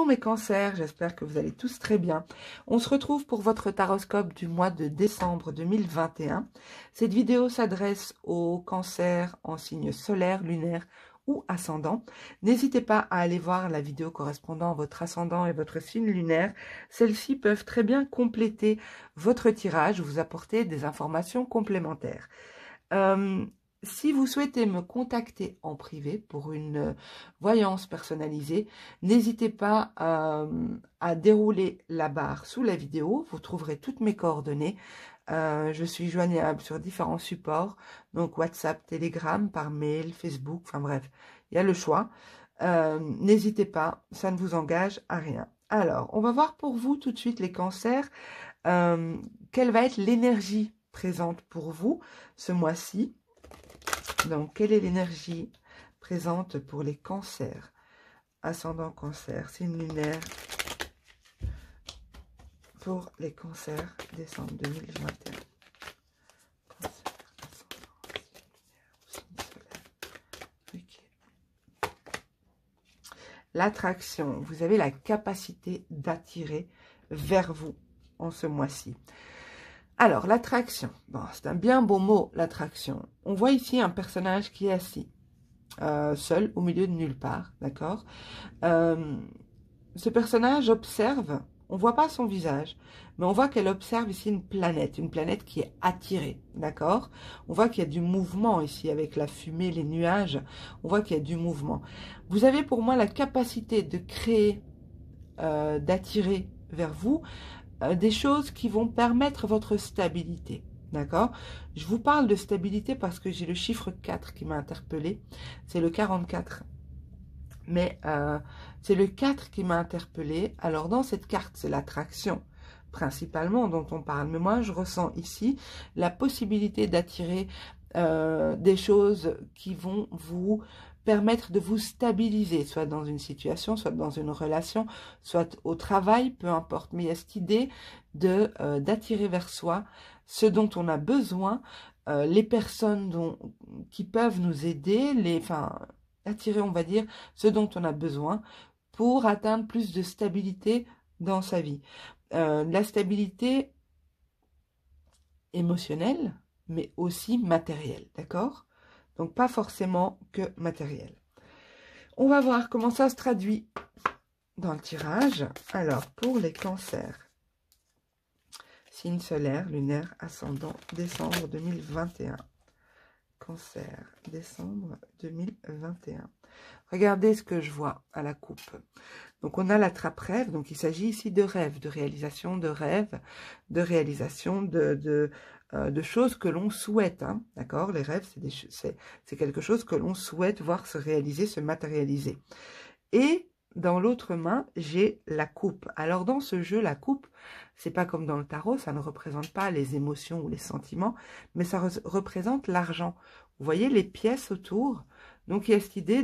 mes cancers, j'espère que vous allez tous très bien. On se retrouve pour votre taroscope du mois de décembre 2021. Cette vidéo s'adresse aux cancers en signe solaire, lunaire ou ascendant. N'hésitez pas à aller voir la vidéo correspondant à votre ascendant et votre signe lunaire. Celles-ci peuvent très bien compléter votre tirage, vous apporter des informations complémentaires. Si vous souhaitez me contacter en privé pour une voyance personnalisée, n'hésitez pas à dérouler la barre sous la vidéo. Vous trouverez toutes mes coordonnées. Je suis joignable sur différents supports, donc WhatsApp, Telegram, par mail, Facebook, enfin bref, il y a le choix. N'hésitez pas, ça ne vous engage à rien. Alors, on va voir pour vous tout de suite les cancers, quelle va être l'énergie présente pour vous ce mois-ci. Donc, quelle est l'énergie présente pour les cancers? Ascendant cancer, signe lunaire pour les cancers, décembre 2021. Cancer, ascendant, signe lunaire, signe solaire. Ok. L'attraction, vous avez la capacité d'attirer vers vous en ce mois-ci. Alors, l'attraction, bon, c'est un bien beau mot, l'attraction. On voit ici un personnage qui est assis, seul, au milieu de nulle part, d'accord? Ce personnage observe, on ne voit pas son visage, mais on voit qu'elle observe ici une planète qui est attirée, d'accord? On voit qu'il y a du mouvement ici, avec la fumée, les nuages, on voit qu'il y a du mouvement. Vous avez pour moi la capacité de créer, d'attirer vers vous, des choses qui vont permettre votre stabilité, d'accord? Je vous parle de stabilité parce que j'ai le chiffre 4 qui m'a interpellé, c'est le 44, mais c'est le 4 qui m'a interpellé. Alors dans cette carte, c'est l'attraction principalement dont on parle, mais moi je ressens ici la possibilité d'attirer des choses qui vont vous permettre de vous stabiliser, soit dans une situation, soit dans une relation, soit au travail, peu importe. Mais il y a cette idée d'attirer vers soi ce dont on a besoin, les personnes qui peuvent nous aider, attirer, on va dire, ce dont on a besoin pour atteindre plus de stabilité dans sa vie. La stabilité émotionnelle, mais aussi matérielle, d'accord? Donc, pas forcément que matériel. On va voir comment ça se traduit dans le tirage. Alors, pour les cancers, signe solaire, lunaire, ascendant, décembre 2021. Cancer, décembre 2021. Regardez ce que je vois à la coupe. Donc, on a la trappe-rêve. Donc, il s'agit ici de rêves, de réalisation de rêves, de réalisation de choses que l'on souhaite. Hein, d'accord? Les rêves, c'est quelque chose que l'on souhaite voir se réaliser, se matérialiser. Et dans l'autre main, j'ai la coupe. Alors, dans ce jeu, la coupe, c'est pas comme dans le tarot, ça ne représente pas les émotions ou les sentiments, mais ça représente l'argent. Vous voyez les pièces autour? Donc, il y a cette idée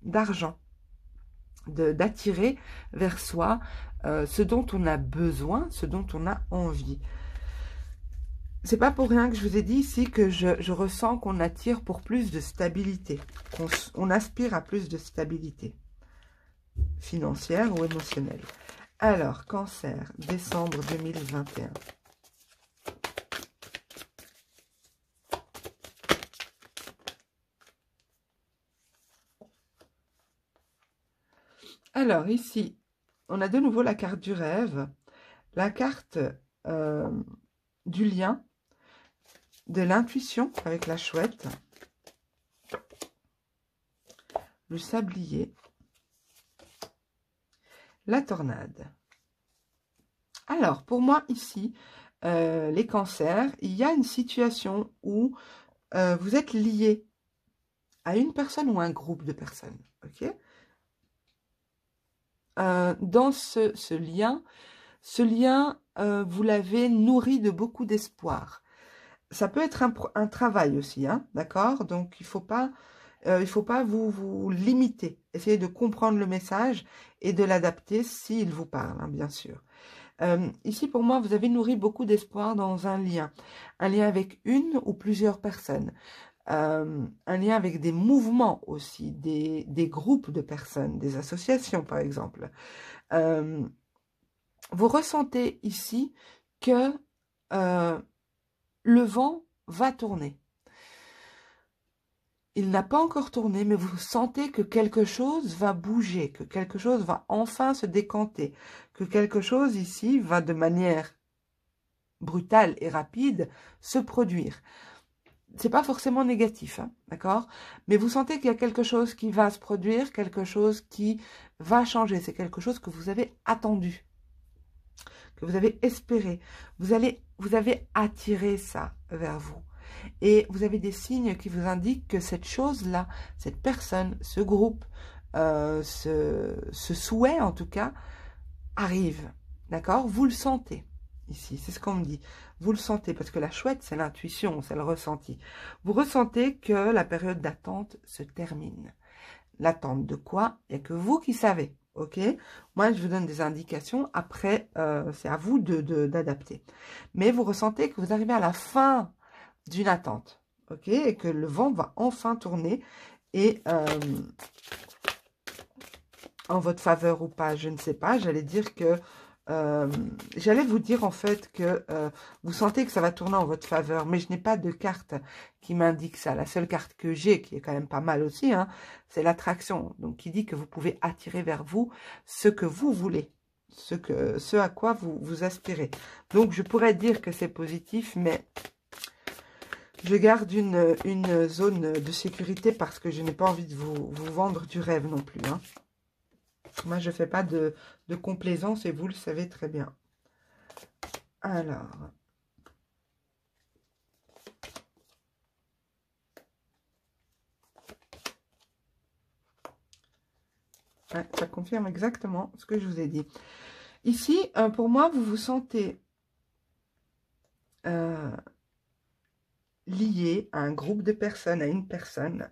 d'argent, d'attirer vers soi ce dont on a besoin, ce dont on a envie. C'est pas pour rien que je vous ai dit ici que je ressens qu'on attire pour plus de stabilité, qu'on aspire à plus de stabilité financière ou émotionnelle. Alors, cancer, décembre 2021. Alors, ici, on a de nouveau la carte du rêve, la carte du lien, de l'intuition avec la chouette, le sablier, la tornade. Alors, pour moi, ici, les cancers, il y a une situation où vous êtes lié à une personne ou un groupe de personnes, ok? Dans ce lien, vous l'avez nourri de beaucoup d'espoir. Ça peut être un travail aussi, hein, d'accord? Donc, il faut pas vous limiter. Essayez de comprendre le message et de l'adapter s'il vous parle, hein, bien sûr. Ici, pour moi, vous avez nourri beaucoup d'espoir dans un lien avec une ou plusieurs personnes. un lien avec des mouvements aussi, des groupes de personnes, des associations par exemple. Vous ressentez ici que le vent va tourner. Il n'a pas encore tourné, mais vous sentez que quelque chose va bouger, que quelque chose va enfin se décanter, que quelque chose ici va de manière brutale et rapide se produire. C'est pas forcément négatif, hein, d'accord? Mais vous sentez qu'il y a quelque chose qui va se produire, quelque chose qui va changer. C'est quelque chose que vous avez attendu, que vous avez espéré. Vous avez attiré ça vers vous. Et vous avez des signes qui vous indiquent que cette chose-là, cette personne, ce groupe, ce souhait en tout cas, arrive. D'accord? Vous le sentez ici, c'est ce qu'on me dit. Vous le sentez, parce que la chouette, c'est l'intuition, c'est le ressenti. Vous ressentez que la période d'attente se termine. L'attente de quoi? Il n'y a que vous qui savez. Ok? Moi, je vous donne des indications. Après, c'est à vous d'adapter. Mais vous ressentez que vous arrivez à la fin d'une attente, ok, et que le vent va enfin tourner et en votre faveur ou pas, je ne sais pas. J'allais dire que j'allais vous dire en fait que vous sentez que ça va tourner en votre faveur, mais je n'ai pas de carte qui m'indique ça. La seule carte que j'ai, qui est quand même pas mal aussi, hein, c'est l'attraction, donc qui dit que vous pouvez attirer vers vous ce que vous voulez, ce à quoi vous aspirez. Donc je pourrais dire que c'est positif, mais je garde une zone de sécurité parce que je n'ai pas envie de vous vendre du rêve non plus. Hein. Moi, je ne fais pas de complaisance et vous le savez très bien. Alors. Ouais, ça confirme exactement ce que je vous ai dit. Ici, pour moi, vous vous sentez lié à un groupe de personnes, à une personne,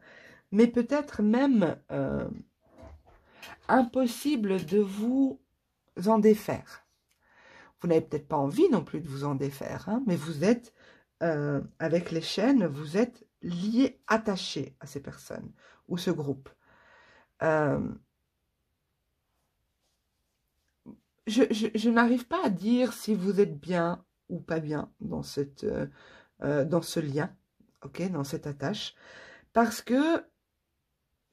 mais peut-être même impossible de vous en défaire. Vous n'avez peut-être pas envie non plus de vous en défaire, hein, mais vous êtes, avec les chaînes, vous êtes lié, attaché à ces personnes ou ce groupe. Je n'arrive pas à dire si vous êtes bien ou pas bien dans dans ce lien, ok, dans cette attache, parce que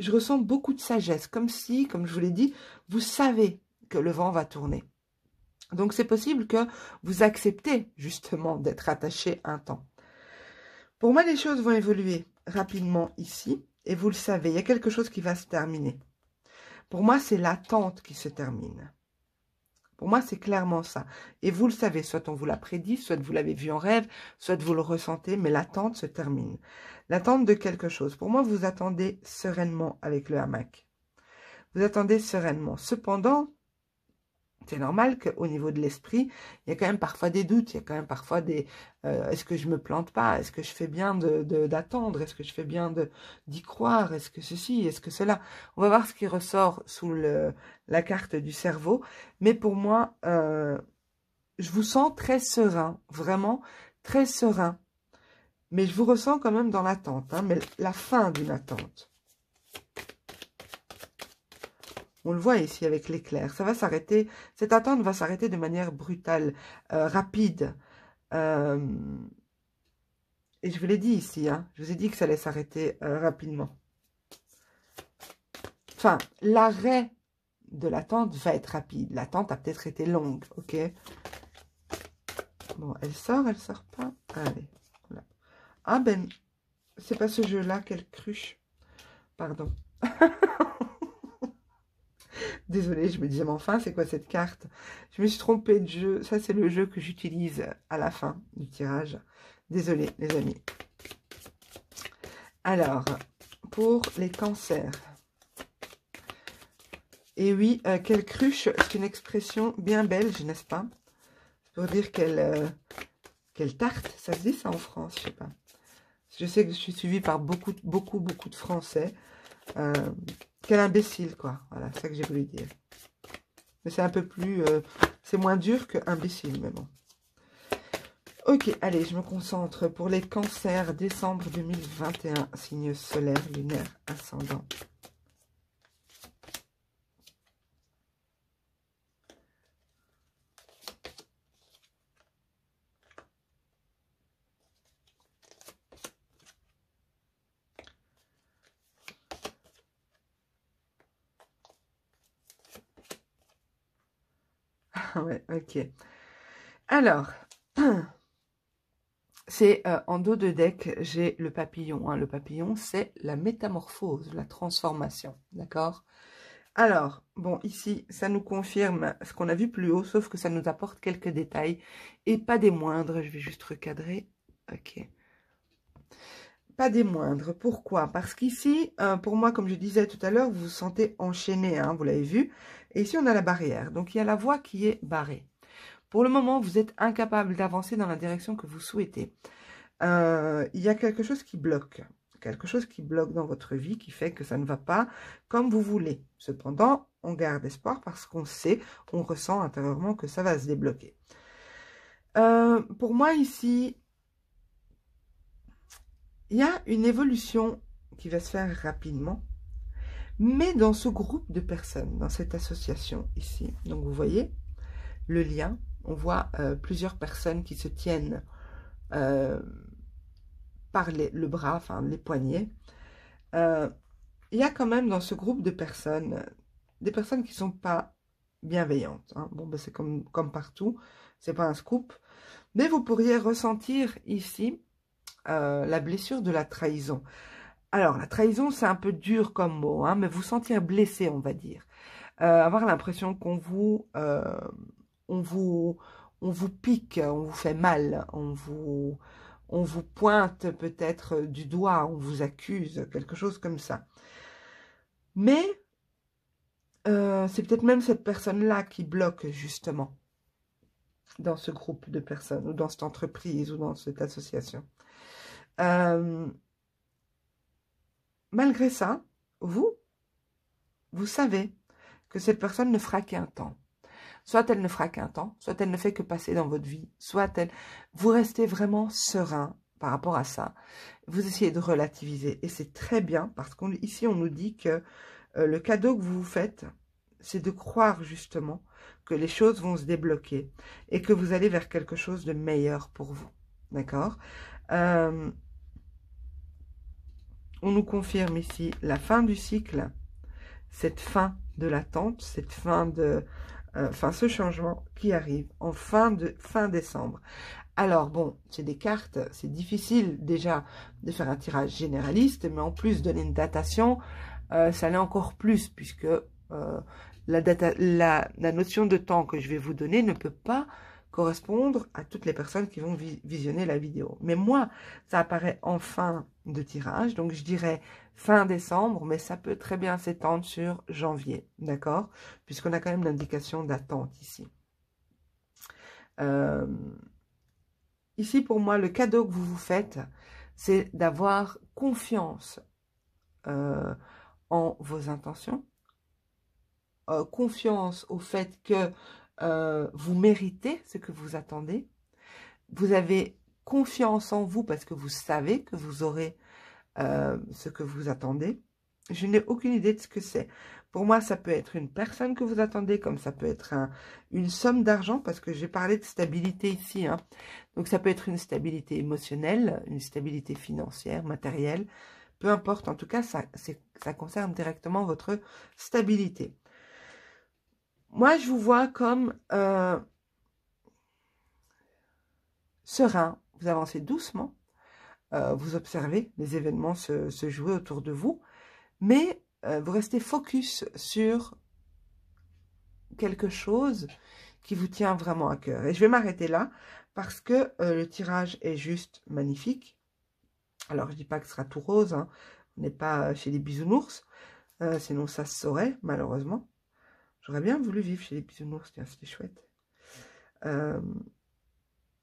je ressens beaucoup de sagesse, comme si, comme je vous l'ai dit, vous savez que le vent va tourner. Donc c'est possible que vous acceptez justement d'être attaché un temps. Pour moi, les choses vont évoluer rapidement ici, et vous le savez, il y a quelque chose qui va se terminer. Pour moi, c'est l'attente qui se termine. Pour moi, c'est clairement ça. Et vous le savez, soit on vous l'a prédit, soit vous l'avez vu en rêve, soit vous le ressentez, mais l'attente se termine. L'attente de quelque chose. Pour moi, vous attendez sereinement avec le hamac. Vous attendez sereinement. Cependant, c'est normal qu'au niveau de l'esprit, il y a quand même parfois des doutes, il y a quand même parfois des... est-ce que je me plante pas? Est-ce que je fais bien d'attendre? Est-ce que je fais bien d'y croire? Est-ce que ceci? Est-ce que cela? On va voir ce qui ressort sous la carte du cerveau. Mais pour moi, je vous sens très serein, vraiment très serein. Mais je vous ressens quand même dans l'attente, hein, mais la fin d'une attente. On le voit ici avec l'éclair. Ça va s'arrêter. Cette attente va s'arrêter de manière brutale, rapide. Et je vous l'ai dit ici. Hein, je vous ai dit que ça allait s'arrêter rapidement. Enfin, l'arrêt de l'attente va être rapide. L'attente a peut-être été longue. Ok. Bon, elle sort pas. Allez. Voilà. Ah ben, c'est pas ce jeu-là, quelle cruche. Pardon. Désolée, je me disais, mais enfin, c'est quoi cette carte? Je me suis trompée de jeu. Ça, c'est le jeu que j'utilise à la fin du tirage. Désolée, les amis. Alors, pour les cancers. Et oui, quelle cruche, c'est une expression bien belge, n'est-ce pas? C'est pour dire quelle tarte. Ça se dit ça en France, je sais pas. Je sais que je suis suivie par beaucoup de Français. Quel imbécile, quoi. Voilà, c'est ça que j'ai voulu dire. Mais c'est un peu plus... c'est moins dur que imbécile, mais bon. Ok, allez, je me concentre pour les cancers, décembre 2021, signe solaire, lunaire, ascendant. Ouais, ok. Alors, c'est en dos de deck, j'ai le papillon. Hein. Le papillon, c'est la métamorphose, la transformation, d'accord? Alors, bon, ici, ça nous confirme ce qu'on a vu plus haut, sauf que ça nous apporte quelques détails, et pas des moindres. Je vais juste recadrer. Ok. Pas des moindres. Pourquoi? Parce qu'ici, pour moi, comme je disais tout à l'heure, vous vous sentez enchaîné, hein, vous l'avez vu. Et ici, on a la barrière. Donc, il y a la voie qui est barrée. Pour le moment, vous êtes incapable d'avancer dans la direction que vous souhaitez. Il y a quelque chose qui bloque. Quelque chose qui bloque dans votre vie, qui fait que ça ne va pas comme vous voulez. Cependant, on garde espoir parce qu'on sait, on ressent intérieurement que ça va se débloquer. Pour moi, ici, il y a une évolution qui va se faire rapidement. Mais dans ce groupe de personnes, dans cette association ici, donc vous voyez le lien, on voit plusieurs personnes qui se tiennent par le bras, enfin les poignets. Il y a quand même dans ce groupe de personnes, des personnes qui ne sont pas bienveillantes. Hein. Bon, ben, c'est comme partout, c'est pas un scoop. Mais vous pourriez ressentir ici la blessure de la trahison. Alors, la trahison, c'est un peu dur comme mot, hein, mais vous sentir blessé, on va dire. Avoir l'impression qu'on on vous pique, on vous fait mal, on vous pointe peut-être du doigt, on vous accuse, quelque chose comme ça. Mais c'est peut-être même cette personne-là qui bloque justement dans ce groupe de personnes, ou dans cette entreprise, ou dans cette association. Malgré ça, vous savez que cette personne ne fera qu'un temps. Soit elle ne fera qu'un temps, soit elle ne fait que passer dans votre vie, soit elle... Vous restez vraiment serein par rapport à ça. Vous essayez de relativiser, et c'est très bien, parce qu'ici on nous dit que le cadeau que vous vous faites, c'est de croire justement que les choses vont se débloquer, et que vous allez vers quelque chose de meilleur pour vous. D'accord? On nous confirme ici la fin du cycle, cette fin de l'attente, cette fin de... ce changement qui arrive en fin décembre. Alors bon, c'est des cartes, c'est difficile déjà de faire un tirage généraliste, mais en plus donner une datation, ça l'est encore plus, puisque la notion de temps que je vais vous donner ne peut pas correspondre à toutes les personnes qui vont visionner la vidéo. Mais moi, ça apparaît en fin de tirage, donc je dirais fin décembre, mais ça peut très bien s'étendre sur janvier, d'accord? Puisqu'on a quand même l'indication d'attente ici. Ici, pour moi, le cadeau que vous vous faites, c'est d'avoir confiance en vos intentions, confiance au fait que vous méritez ce que vous attendez. Vous avez confiance en vous parce que vous savez que vous aurez ce que vous attendez. Je n'ai aucune idée de ce que c'est. Pour moi, ça peut être une personne que vous attendez, comme ça peut être une somme d'argent, parce que j'ai parlé de stabilité ici. Hein. Donc, ça peut être une stabilité émotionnelle, une stabilité financière, matérielle. Peu importe, en tout cas, ça concerne directement votre stabilité. Moi, je vous vois comme serein. Vous avancez doucement. Vous observez les événements se jouer autour de vous. Mais vous restez focus sur quelque chose qui vous tient vraiment à cœur. Et je vais m'arrêter là parce que le tirage est juste magnifique. Alors, je ne dis pas que ce sera tout rose. Hein. On n'est pas chez les bisounours. Sinon, ça se saurait, malheureusement. J'aurais bien voulu vivre chez les bisounours. Tiens, c'était chouette.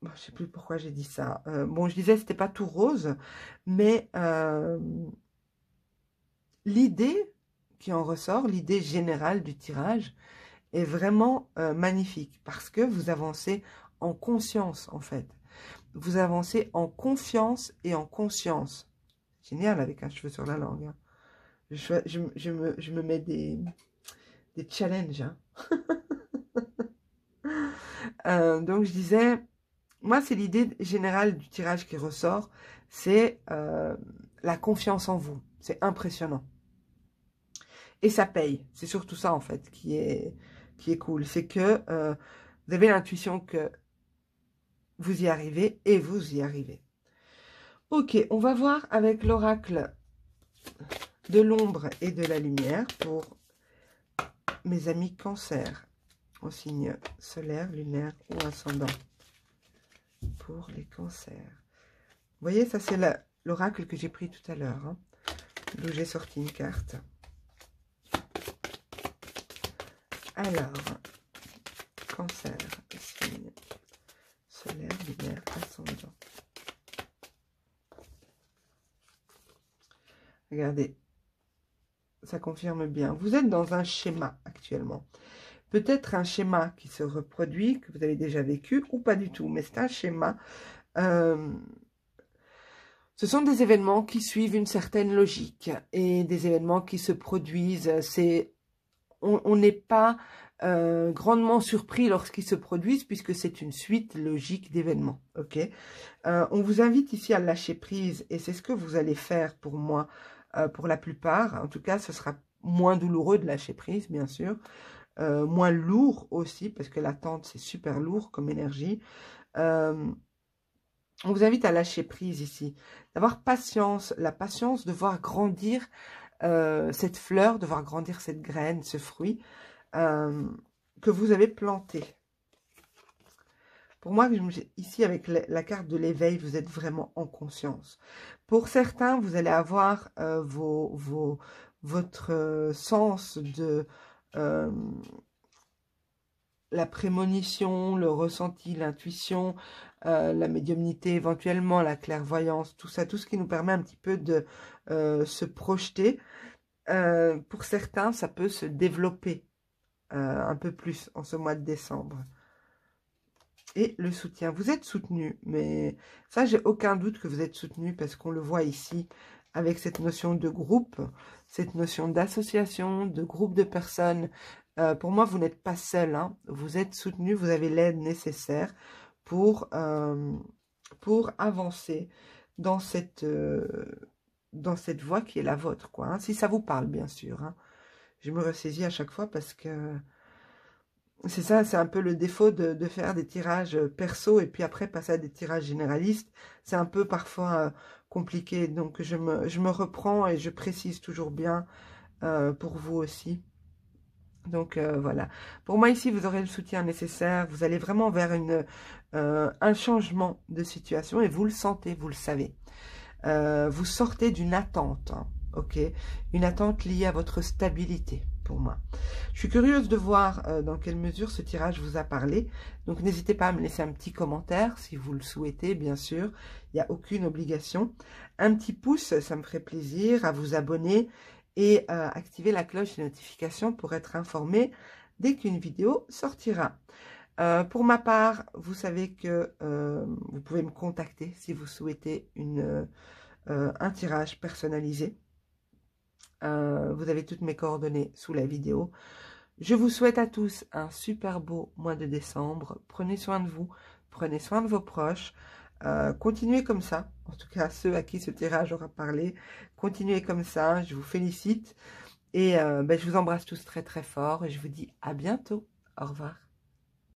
Bon, je ne sais plus pourquoi j'ai dit ça. Bon, je disais que ce n'était pas tout rose. Mais l'idée qui en ressort, l'idée générale du tirage, est vraiment magnifique parce que vous avancez en conscience, en fait. vous avancez en confiance et en conscience. Génial avec un cheveu sur la langue. Hein. Je me mets des challenges. Hein. Donc, je disais, moi, c'est l'idée générale du tirage qui ressort. C'est la confiance en vous. C'est impressionnant. Et ça paye. C'est surtout ça, en fait, qui est cool. C'est que vous avez l'intuition que vous y arrivez et vous y arrivez. Ok, on va voir avec l'oracle de l'ombre et de la lumière pour mes amis Cancer, en signe solaire, lunaire ou ascendant. Pour les cancers. Vous voyez, ça c'est l'oracle que j'ai pris tout à l'heure, hein, d'où j'ai sorti une carte. Alors, Cancer, signe solaire, lunaire, ascendant. Regardez, ça confirme bien. Vous êtes dans un schéma actuellement. Peut-être un schéma qui se reproduit, que vous avez déjà vécu, ou pas du tout, mais c'est un schéma. Ce sont des événements qui suivent une certaine logique et des événements qui se produisent. On n'est pas grandement surpris lorsqu'ils se produisent puisque c'est une suite logique d'événements. Ok. On vous invite ici à lâcher prise et c'est ce que vous allez faire pour moi, pour la plupart. En tout cas, ce sera moins douloureux de lâcher prise, bien sûr. Moins lourd aussi parce que l'attente, c'est super lourd comme énergie. On vous invite à lâcher prise ici, d'avoir patience, la patience de voir grandir cette fleur, de voir grandir cette graine, ce fruit que vous avez planté. Pour moi, ici avec la carte de l'éveil, vous êtes vraiment en conscience. Pour certains, vous allez avoir votre sens de la prémonition, le ressenti, l'intuition, la médiumnité éventuellement, la clairvoyance, tout ça, tout ce qui nous permet un petit peu de se projeter. Pour certains, ça peut se développer un peu plus en ce mois de décembre. Et le soutien, vous êtes soutenu, mais ça, j'ai aucun doute que vous êtes soutenu parce qu'on le voit ici avec cette notion de groupe, cette notion d'association, de groupe de personnes. Pour moi, vous n'êtes pas seul, hein. Vous êtes soutenu, vous avez l'aide nécessaire pour avancer dans cette voie qui est la vôtre, quoi. Hein. Si ça vous parle, bien sûr. Hein. Je me ressaisis à chaque fois parce que c'est ça, c'est un peu le défaut de faire des tirages perso et puis après passer à des tirages généralistes. C'est un peu parfois compliqué. Donc, je me reprends et je précise toujours bien pour vous aussi. Donc, voilà. Pour moi, ici, vous aurez le soutien nécessaire. Vous allez vraiment vers un changement de situation et vous le sentez, vous le savez. Vous sortez d'une attente, hein, ok? Une attente liée à votre stabilité, pour moi. Je suis curieuse de voir dans quelle mesure ce tirage vous a parlé. Donc, n'hésitez pas à me laisser un petit commentaire si vous le souhaitez, bien sûr. Il n'y a aucune obligation. Un petit pouce, ça me ferait plaisir, à vous abonner et activer la cloche de notification pour être informé dès qu'une vidéo sortira. Pour ma part, vous savez que vous pouvez me contacter si vous souhaitez un tirage personnalisé. Vous avez toutes mes coordonnées sous la vidéo. Je vous souhaite à tous un super beau mois de décembre. Prenez soin de vous, prenez soin de vos proches. Continuez comme ça, en tout cas ceux à qui ce tirage aura parlé. Continuez comme ça, je vous félicite. Et je vous embrasse tous très très fort et je vous dis à bientôt. Au revoir.